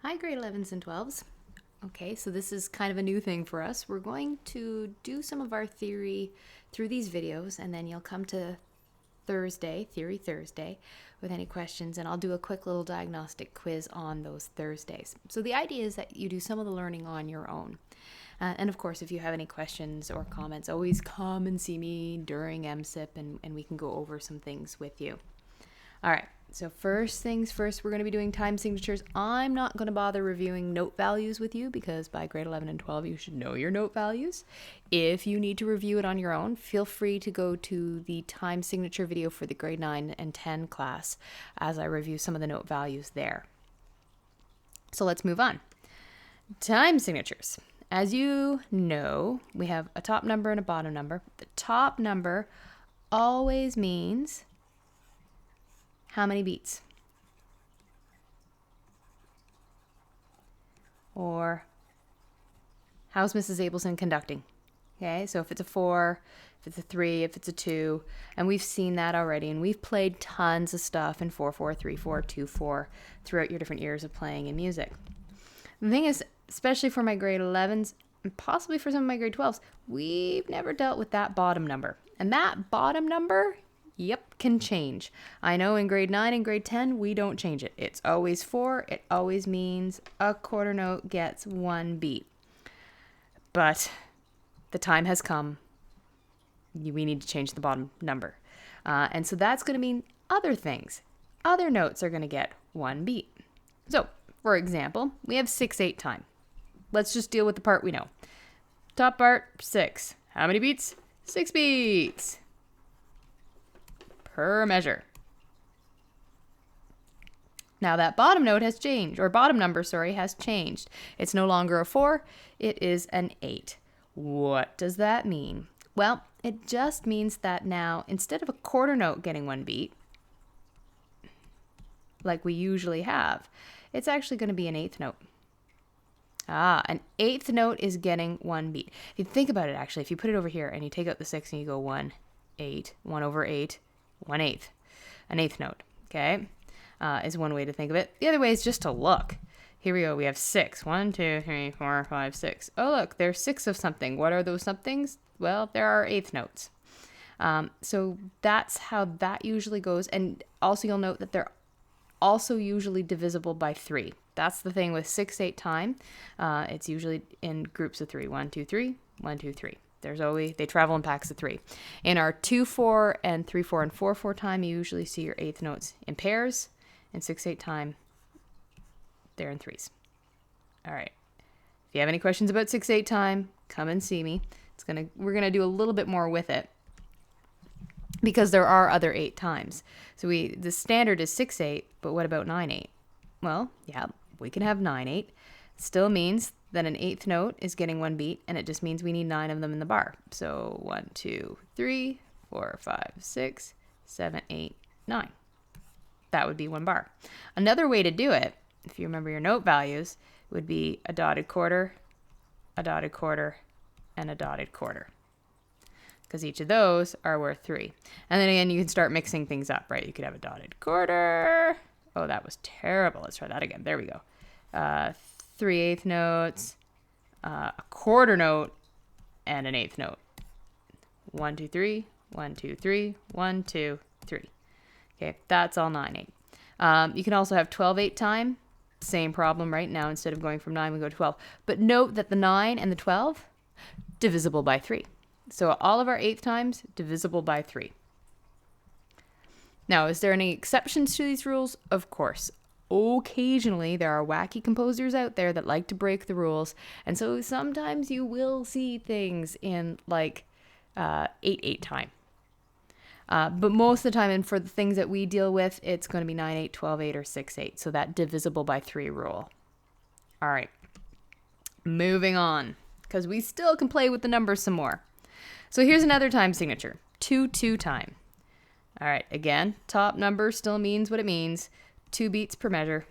Hi, grade 11s and 12s. Okay, so this is kind of a new thing for us. We're going to do some of our theory through these videos, and then you'll come to Theory Thursday, with any questions, and I'll do a quick little diagnostic quiz on those Thursdays. So the idea is that you do some of the learning on your own. And of course, if you have any questions or comments, always come and see me during MSIP, and we can go over some things with you. All right, so first things first, we're going to be doing time signatures. I'm not going to bother reviewing note values with you because by grade 11 and 12, you should know your note values. If you need to review it on your own, feel free to go to the time signature video for the grade 9 and 10 class as I review some of the note values there. So let's move on. Time signatures. As you know, we have a top number and a bottom number. The top number always means how many beats? Or how's Mrs. Abelson conducting? Okay, so if it's a 4, if it's a 3, if it's a 2, and we've seen that already, and we've played tons of stuff in 4/4, 3/4, 2/4 throughout your different years of playing in music. The thing is, especially for my grade 11s, and possibly for some of my grade 12s, we've never dealt with that bottom number. And that bottom number, can change. I know in grade 9 and grade 10, we don't change it. It's always 4. It always means a quarter note gets 1 beat. But the time has come. We need to change the bottom number. And so that's going to mean other things. Other notes are going to get 1 beat. So, for example, we have 6/8 time. Let's just deal with the part we know. Top part, 6. How many beats? 6 beats. Per measure. Now that bottom note has changed, or bottom number, has changed. It's no longer a 4, it is an 8. What does that mean? Well, it just means that now, instead of a quarter note getting 1 beat, like we usually have, it's actually going to be an 8th note. An 8th note is getting 1 beat. If you think about it, actually, if you put it over here and you take out the 6 and you go 1, 8, 1 over 8, 1/8. An 8th note, okay, is one way to think of it. The other way is just to look. Here we go. We have 6. 1, 2, 3, 4, 5, 6. Oh, look, there's 6 of something. What are those somethings? Well, there are 8th notes. So that's how that usually goes. And also you'll note that they're also usually divisible by 3. That's the thing with 6/8 time. It's usually in groups of 3. 1, 2, 3. 1, 2, 3. They travel in packs of 3. In our 2/4 and 3/4 and 4/4 time, you usually see your 8th notes in pairs. In 6/8 time, they're in 3s. All right. If you have any questions about 6/8 time, come and see me. We're gonna do a little bit more with it because there are other 8 times. So the standard is 6/8, but what about 9/8? Well, yeah, we can have 9/8. Still means that an 8th note is getting 1 beat, and it just means we need 9 of them in the bar. So 1, 2, 3, 4, 5, 6, 7, 8, 9. That would be 1 bar. Another way to do it, if you remember your note values, would be a dotted quarter, and a dotted quarter. Because each of those are worth 3. And then again, you can start mixing things up, right? You could have a dotted quarter. Oh, that was terrible. Let's try that again. There we go. 3/8 notes, a quarter note, and an 8th note. 1, 2, 3, 1, 2, 3, 1, 2, 3. Okay, that's all 9/8. You can also have 12/8 time. Same problem right now. Instead of going from 9, we go to 12. But note that the 9 and the 12, divisible by 3. So all of our 8th times, divisible by 3. Now, is there any exceptions to these rules? Of course. Occasionally, there are wacky composers out there that like to break the rules. And so sometimes you will see things in like 8/8 time. But most of the time, and for the things that we deal with, it's going to be 9/8, 12/8, or 6/8. So that divisible by 3 rule. All right. Moving on, because we still can play with the numbers some more. So here's another time signature, 2/2 time. All right, again, top number still means what it means. 2 beats per measure.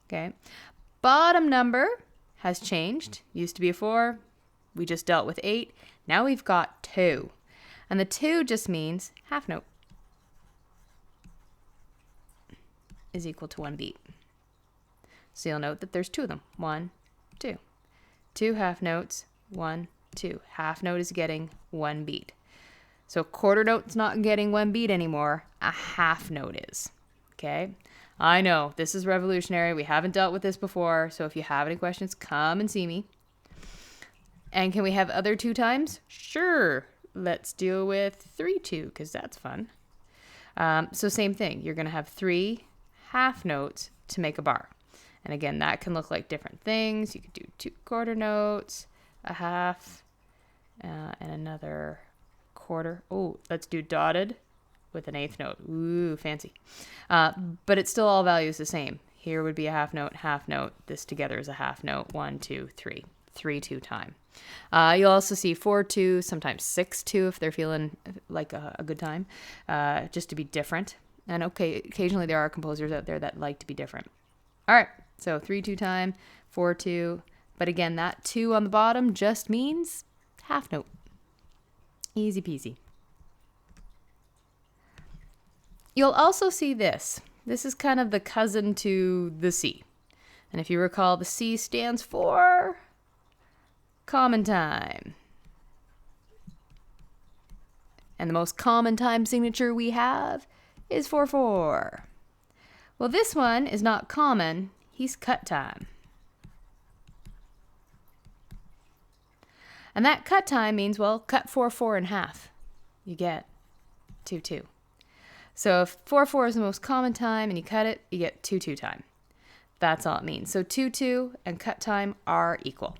Okay. Bottom number has changed. Used to be a 4. We just dealt with 8. Now we've got 2. And the 2 just means half note. is equal to 1 beat. So you'll note that there's 2 of them. 1, 2. 2 half notes, 1, 2. Half note is getting 1 beat. So quarter note's not getting 1 beat anymore. A half note is. Okay? I know, this is revolutionary. We haven't dealt with this before. So if you have any questions, come and see me. And can we have other 2 times? Sure. Let's deal with 3-2 because that's fun. So same thing. You're going to have 3 half notes to make a bar. And again, that can look like different things. You could do 2 quarter notes, a half, and another quarter. Oh, let's do dotted with an 1/8 note. Ooh, fancy. But it's still all values the same. Here would be a half note. This together is a half note. 1, 2, 3. 3-2 time. You'll also see 4-2, sometimes 6-2 if they're feeling like a good time, just to be different. And okay, occasionally there are composers out there that like to be different. All right, so 3-2 time, 4-2. But again, that 2 on the bottom just means half note. Easy peasy. You'll also see this. This is kind of the cousin to the C. And if you recall, the C stands for common time. And the most common time signature we have is 4/4. Well, this one is not common. He's cut time. And that cut time means, well, cut 4/4 in half. You get 2/2. So if 4/4 is the most common time and you cut it, you get 2/2 time. That's all it means. So 2/2 and cut time are equal.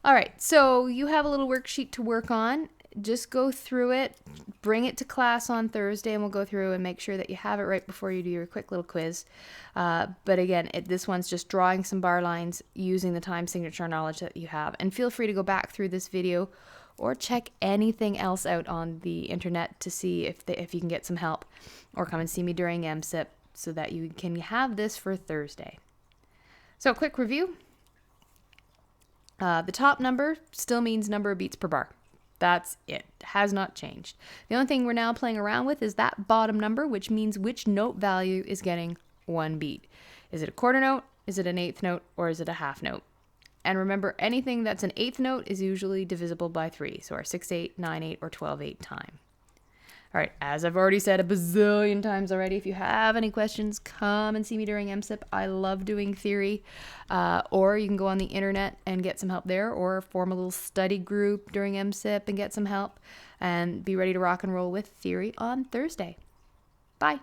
All right, so you have a little worksheet to work on. Just go through it, bring it to class on Thursday, and we'll go through and make sure that you have it right before you do your quick little quiz. But again, this one's just drawing some bar lines using the time signature knowledge that you have. And feel free to go back through this video or check anything else out on the internet to see if you can get some help, or come and see me during MSIP so that you can have this for Thursday. So quick review. The top number still means number of beats per bar. That's it. Has not changed. The only thing we're now playing around with is that bottom number, which means which note value is getting 1 beat. Is it a quarter note? Is it an 1/8 note? Or is it a half note? And remember, anything that's an 1/8 note is usually divisible by 3. So our 6/8, 9/8, or 12/8 time. All right, as I've already said a bazillion times already, if you have any questions, come and see me during MSIP. I love doing theory, or you can go on the internet and get some help there, or form a little study group during MSIP and get some help, and be ready to rock and roll with theory on Thursday. Bye.